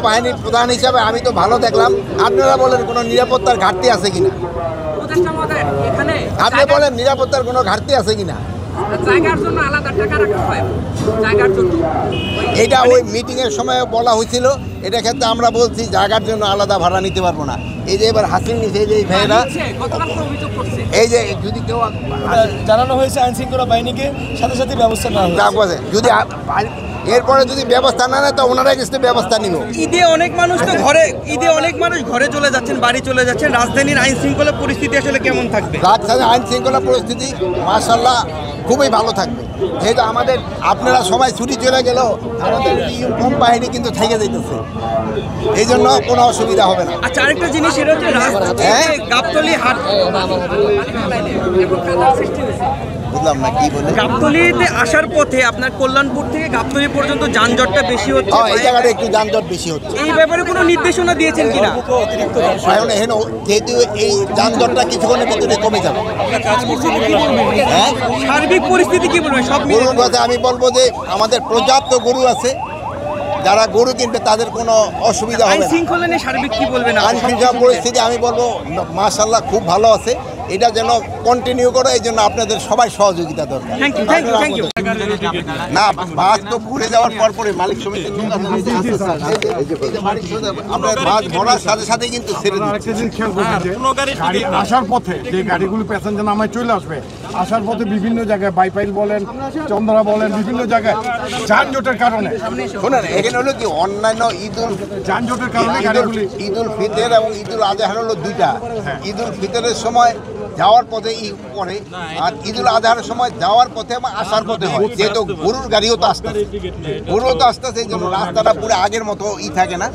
বাহিনীর প্রধান হিসাবে আমি তো ভালো দেখলাম। আপনারা বলেন কোনো নিরাপত্তার ঘাটতি আছে কিনা? আপনি বলেন নিরাপত্তার কোনো ঘাটতি আছে কিনা? জায়গার জন্য আলাদা টাকা রাখা হয় জায়গার জন্য, এটা ওই মিটিংয়ের সময় বলা হয়েছিল। এটা ক্ষেত্রে আমরা বলছি জায়গার জন্য আলাদা ভাড়া নিতে পারবো না। এই যে এবার হাসিল নিচ্ছে, এই যে ভাইয়েরা এই যে যদি কেউ জানানো হয়েছে আইন শৃঙ্খলা বাহিনীকে সাথে সাথে ব্যবস্থা নেওয়া হয়েছে। যদি এরপরে যদি ব্যবস্থা না নেয় তো ওনারা কিছু ব্যবস্থা নিব। ঈদে অনেক মানুষ ঘরে চলে যাচ্ছেন, বাড়ি চলে যাচ্ছেন। রাজধানীর আইন শৃঙ্খলা পরিস্থিতি আসলে কেমন থাকবে? রাজধানীর আইন শৃঙ্খলা পরিস্থিতি মাশাআল্লাহ খুবই ভালো থাকবে। যেহেতু আমাদের আপনারা সবাই ছুটি চলে গেলেও আমাদের ইউনিফর্ম বাহিনী কিন্তু থেকে যেতেছে, এই জন্য কোনো অসুবিধা হবে না। আচ্ছা, আরেকটা জিনিস, সেটা হচ্ছে গাবতলী হাট, বুঝলাম না কি বলে। গাবতলীতে আসার পথে আপনার কল্যাণপুর থেকে গাবতলী পর্যন্ত যানজটটা বেশি হচ্ছে। এই জায়গাটা একটু যানজট বেশি হচ্ছে। এই ব্যাপারে কোনো নির্দেশনা দিয়েছেন কিনা? যেহেতু এই যানজটটা কিছুক্ষণের ভিতরে কমে যাবে। সার্বিক পরিস্থিতি কি বলবেন? সব গরুর কথা আমি বলবো যে আমাদের পর্যাপ্ত গরু আছে, যারা গরু কিনবে তাদের কোনো অসুবিধা হবে না। শৃঙ্খলা নিয়ে সার্বিক কি বলবেন? আইন শৃঙ্খলা পরিস্থিতি আমি বলবো মাশাআল্লাহ খুব ভালো আছে। এটা যেন কন্টিনিউ করে, এই জন্য আপনাদের সবাই সহযোগিতা দরকার। না, বাস তো ঘুরে যাওয়ার পরপরই মালিক সমিতি আপনার বাস ভরার সাথে সাথে কিন্তু ছেড়ে গাড়ি আসার পথে যে গাড়িগুলো প্যাসেঞ্জার নামায় চলে আসবে, আসার পথে বিভিন্ন জায়গায় বাইপাইল বলেন, চন্দ্রা বলেন, বিভিন্ন জায়গায় যানজটের কারণে শোনেন, এখানে হলো কি অন্যান্য যানজটের কারণে গাড়িগুলি ঈদুল ফিতর এবং ঈদুল আজহার হলো দুইটা। ঈদুল ফিতরের সময় যাওয়ার পথে পরে, আর ঈদুল আজহার সময় যাওয়ার পথে এবং আসার পথে হয়। যেহেতু গরুর গাড়িও তো আসতেছে, এই জন্য রাস্তাটা পুরো আগের মতো থাকে না।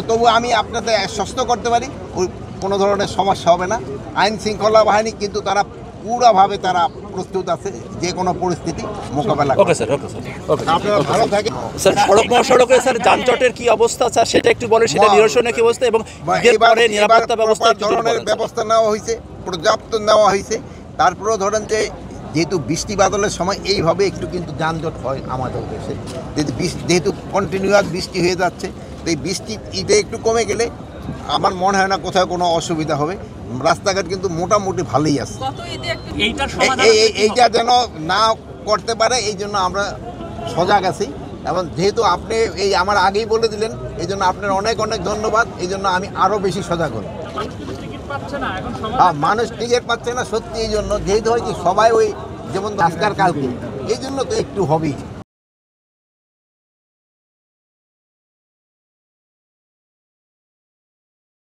তবু আমি আপনাদের আশ্বস্ত করতে পারি ওই কোনো ধরনের সমস্যা হবে না। আইন শৃঙ্খলা বাহিনী কিন্তু তারা পুরোভাবে তারা প্রস্তুত আছে যে কোনো পরিস্থিতি মোকাবেলা করতে। ওকে স্যার, ওকে স্যার, ওকে। আপনারা ভালো থাকেন। স্যার, সড়ক মহাসড়কে স্যার যানজটের কি অবস্থা স্যার সেটা একটু বলেন, সেটা নিরসনের কি অবস্থা এবং এরপরে নিরাপত্তা ব্যবস্থা ধরনের ব্যবস্থা নেওয়া হয়েছে, পর্যাপ্ত নেওয়া হয়েছে। তারপরেও ধরেন যে যেহেতু বৃষ্টি বাদলের সময় এইভাবে একটু কিন্তু যানজট হয় আমাদের দেশে, যেহেতু কন্টিনিউয়াস বৃষ্টি হয়ে যাচ্ছে, তো এই বৃষ্টি ঈদে একটু কমে গেলে আমার মনে হয় না কোথাও কোনো অসুবিধা হবে। রাস্তাঘাট কিন্তু মোটামুটি ভালোই আছে। এইটা যেন না করতে পারে এই জন্য আমরা সজাগ আছি। এবং যেহেতু আপনি এই আমার আগেই বলে দিলেন, এই জন্য আপনার অনেক অনেক ধন্যবাদ। এই জন্য আমি আরও বেশি সজাগ হই। মানুষ টিকিট পাচ্ছে না সত্যি, এই জন্য যেহেতু হয় কি সবাই ওই যেমন আজকার কালকে, এই জন্য তো একটু হবেই।